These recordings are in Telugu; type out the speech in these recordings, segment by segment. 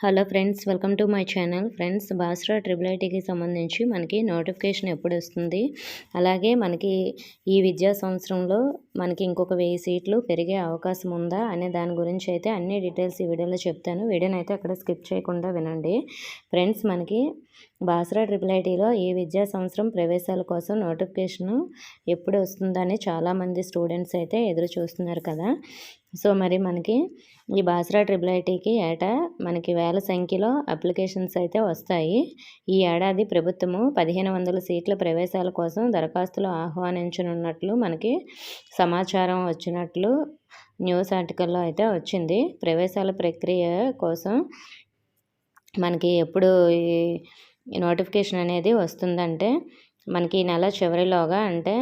Hello friends, welcome to my channel. Friends, Basara triple ఐటీకి సంబంధించి మనకి నోటిఫికేషన్ ఎప్పుడు వస్తుంది, అలాగే మనకి ఈ విద్యా సంవత్సరంలో మనకి ఇంకొక 1000 సీట్లు పెరిగే అవకాశం ఉందా అనే దాని గురించి అయితే అన్ని డీటెయిల్స్ ఈ వీడియోలో చెప్తాను. వీడియోని అయితే అక్కడ స్కిప్ చేయకుండా వినండి. ఫ్రెండ్స్, మనకి బాస్రా ట్రిపుల్ ఐటీలో ఈ విద్యా సంవత్సరం ప్రవేశాల కోసం నోటిఫికేషన్ ఎప్పుడు వస్తుందని చాలామంది స్టూడెంట్స్ అయితే ఎదురు చూస్తున్నారు కదా. సో మరి మనకి ఈ బాస్రా ట్రిపుల్ ఐటీకి ఏటా మనకి వేల సంఖ్యలో అప్లికేషన్స్ అయితే వస్తాయి. ఈ ఏడాది ప్రభుత్వము 1500 సీట్ల ప్రవేశాల కోసం దరఖాస్తులు ఆహ్వానించనున్నట్లు మనకి సమాచారం వచ్చినట్లు న్యూస్ ఆర్టికల్లో అయితే వచ్చింది. ప్రవేశాల ప్రక్రియ కోసం మనకి ఎప్పుడు ఈ నోటిఫికేషన్ అనేది వస్తుందంటే మనకి ఈ నెల చివరిలోగా, అంటే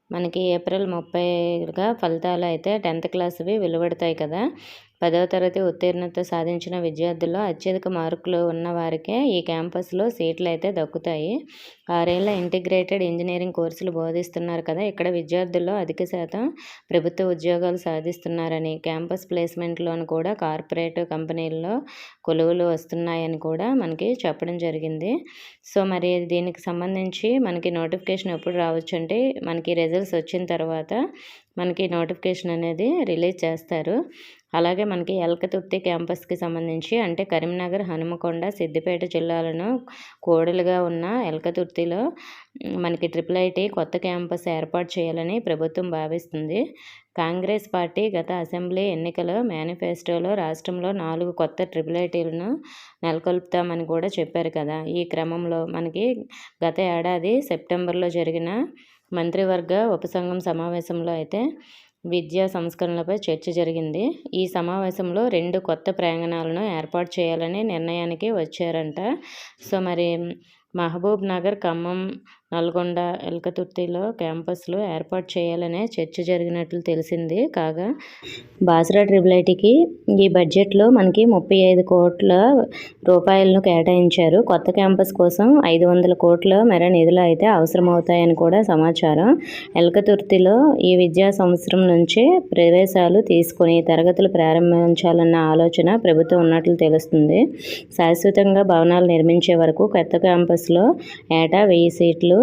మనకి ఏప్రిల్ 30గా ఫలితాలు అయితే 10th క్లాస్వి వెలువడతాయి కదా. 10వ తరగతి ఉత్తీర్ణత సాధించిన విద్యార్థుల్లో అత్యధిక మార్కులు ఉన్న వారికే ఈ క్యాంపస్లో సీట్లు అయితే దక్కుతాయి. 6 ఏళ్ల ఇంటిగ్రేటెడ్ ఇంజనీరింగ్ కోర్సులు బోధిస్తున్నారు కదా. ఇక్కడ విద్యార్థుల్లో అధిక శాతం ప్రభుత్వ ఉద్యోగాలు సాధిస్తున్నారని, క్యాంపస్ ప్లేస్మెంట్లోను కూడా కార్పొరేట్ కంపెనీల్లో కొలువులు వస్తున్నాయని కూడా మనకి చెప్పడం జరిగింది. సో మరి దీనికి సంబంధించి మనకి నోటిఫికేషన్ ఎప్పుడు రావచ్చు అంటే మనకి రిజల్ట్స్ వచ్చిన తర్వాత మనకి నోటిఫికేషన్ అనేది రిలీజ్ చేస్తారు. అలాగే మనకి ఎల్కతుర్తి క్యాంపస్కి సంబంధించి, అంటే కరీంనగర్, హనుమకొండ, సిద్దిపేట జిల్లాలను కోడలుగా ఉన్న ఎల్కతుర్తిలో మనకి ట్రిపుల్ ఐటీ కొత్త క్యాంపస్ ఏర్పాటు చేయాలని ప్రభుత్వం భావిస్తుంది. కాంగ్రెస్ పార్టీ గత అసెంబ్లీ ఎన్నికల మేనిఫెస్టోలో రాష్ట్రంలో 4 కొత్త ట్రిపుల్ ఐటీలను నెలకొల్పుతామని కూడా చెప్పారు కదా. ఈ క్రమంలో మనకి గత ఏడాది సెప్టెంబర్లో జరిగిన మంత్రివర్గ ఉపసంఘం సమావేశంలో అయితే విద్యా సంస్కరణలపై చర్చ జరిగింది. ఈ సమావేశంలో 2 కొత్త ప్రాంగణాలను ఏర్పాటు చేయాలని నిర్ణయానికి వచ్చారంట. సో మరి మహబూబ్ నగర్, ఖమ్మం, నల్గొండ, ఎల్కతుర్తిలో క్యాంపస్లు ఏర్పాటు చేయాలనే చర్చ జరిగినట్లు తెలిసింది. కాగా బాస్రా ట్రిపుల్ ఐటీకి ఈ బడ్జెట్లో మనకి 35 కోట్ల రూపాయలను కేటాయించారు. కొత్త క్యాంపస్ కోసం 500 కోట్ల మేర నిధులు అయితే అవసరమవుతాయని కూడా సమాచారం. ఎల్కతుర్తిలో ఈ విద్యా సంవత్సరం నుంచే ప్రవేశాలు తీసుకుని తరగతులు ప్రారంభించాలన్న ఆలోచన ప్రభుత్వం ఉన్నట్లు తెలుస్తుంది. శాశ్వతంగా భవనాలు నిర్మించే వరకు కొత్త క్యాంపస్లో ఏటా 1000 సీట్లు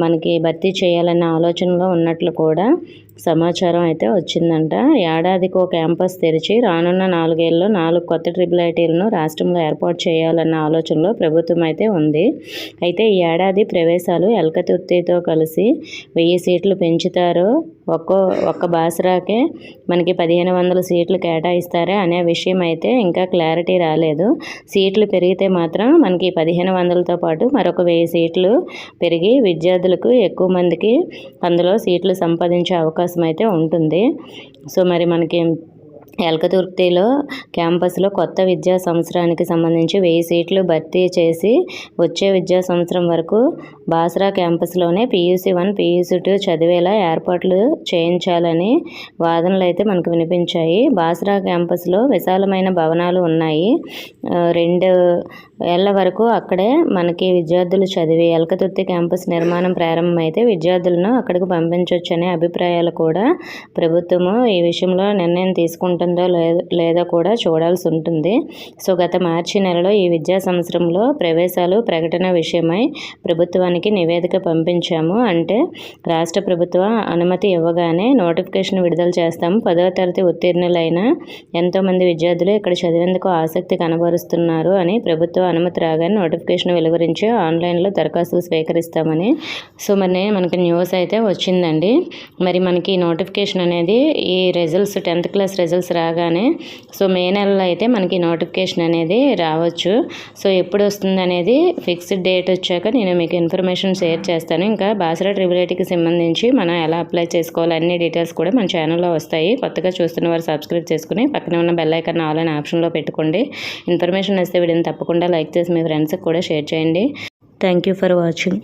మనకి భర్తీ చేయాలన్న ఆలోచనలో ఉన్నట్లు కూడా సమాచారం అయితే వచ్చిందంట. ఏడాదికి ఒక క్యాంపస్ తెరిచి రానున్న 4 ఏళ్లలో 4 కొత్త ట్రిపుల్ ఐటీలను రాష్ట్రంలో ఏర్పాటు చేయాలన్న ఆలోచనలో ప్రభుత్వం అయితే ఉంది. అయితే ఈ ఏడాది ప్రవేశాలు ఎల్కతుర్తితో కలిసి 1000 సీట్లు పెంచుతారో, ఒక్క బాస్రాకే మనకి 1500 సీట్లు కేటాయిస్తారా అనే విషయం అయితే ఇంకా క్లారిటీ రాలేదు. సీట్లు పెరిగితే మాత్రం మనకి 1500తో పాటు మరొక 1000 సీట్లు పెరిగి విద్యార్థులకు ఎక్కువ మందికి అందులో సీట్లు సంపాదించే అవకాశం అయితే ఉంటుంది. సో మరి మనకి ఎల్కతుర్తిలో క్యాంపస్లో కొత్త విద్యా సంవత్సరానికి సంబంధించి 1000 సీట్లు భర్తీ చేసి వచ్చే విద్యా సంవత్సరం వరకు బాస్రా క్యాంపస్లోనే PUC 1, PUC 2 చదివేలా ఏర్పాట్లు చేయించాలని వాదనలు అయితే మనకు వినిపించాయి. బాస్రా క్యాంపస్లో విశాలమైన భవనాలు ఉన్నాయి. 2 ఏళ్ల వరకు అక్కడే మనకి విద్యార్థులు చదివి ఎల్కతుర్తి క్యాంపస్ నిర్మాణం ప్రారంభమైతే విద్యార్థులను అక్కడికి పంపించవచ్చనే అభిప్రాయాలు కూడా ప్రభుత్వము ఈ విషయంలో నిర్ణయం తీసుకుంటుందో లేదో కూడా చూడాల్సి ఉంటుంది. సో గత మార్చి నెలలో ఈ విద్యా సంవత్సరంలో ప్రవేశాలు ప్రకటన విషయమై ప్రభుత్వానికి నివేదిక పంపించాము. అంటే రాష్ట్ర ప్రభుత్వం అనుమతి ఇవ్వగానే నోటిఫికేషన్ విడుదల చేస్తాము. 10వ తరగతి ఉత్తీర్ణులైన ఎంతోమంది విద్యార్థులు ఇక్కడ చదివేందుకు ఆసక్తి కనబరుస్తున్నారు అని ప్రభుత్వం అనుమతి రాగానే నోటిఫికేషన్ వెలువరించి ఆన్లైన్లో దరఖాస్తులు స్వీకరిస్తామని సో మరి మనకి న్యూస్ అయితే వచ్చిందండి. మరి మనకి నోటిఫికేషన్ అనేది ఈ రిజల్ట్స్ 10th క్లాస్ రిజల్ట్స్ రాగానే సో మే నెలలో అయితే మనకి నోటిఫికేషన్ అనేది రావచ్చు. సో ఎప్పుడు వస్తుంది అనేది ఫిక్స్డ్ డేట్ వచ్చాక నేను మీకు ఇన్ఫర్మేషన్ షేర్ చేస్తాను. ఇంకా బాస్రా ట్రిపుల్ ఐటీకి సంబంధించి మనం ఎలా అప్లై చేసుకోవాలి అన్ని డీటెయిల్స్ కూడా మన ఛానల్లో వస్తాయి. కొత్తగా చూస్తున్న వారు సబ్స్క్రైబ్ చేసుకుని పక్కనే ఉన్న బెల్ ఐకాన్ ఆల్ అనే ఆప్షన్లో పెట్టుకోండి. ఇన్ఫర్మేషన్ వస్తే వీడియోని తప్పకుండా లైక్ చేసి మీ ఫ్రెండ్స్కి కూడా షేర్ చేయండి. Thank you for watching.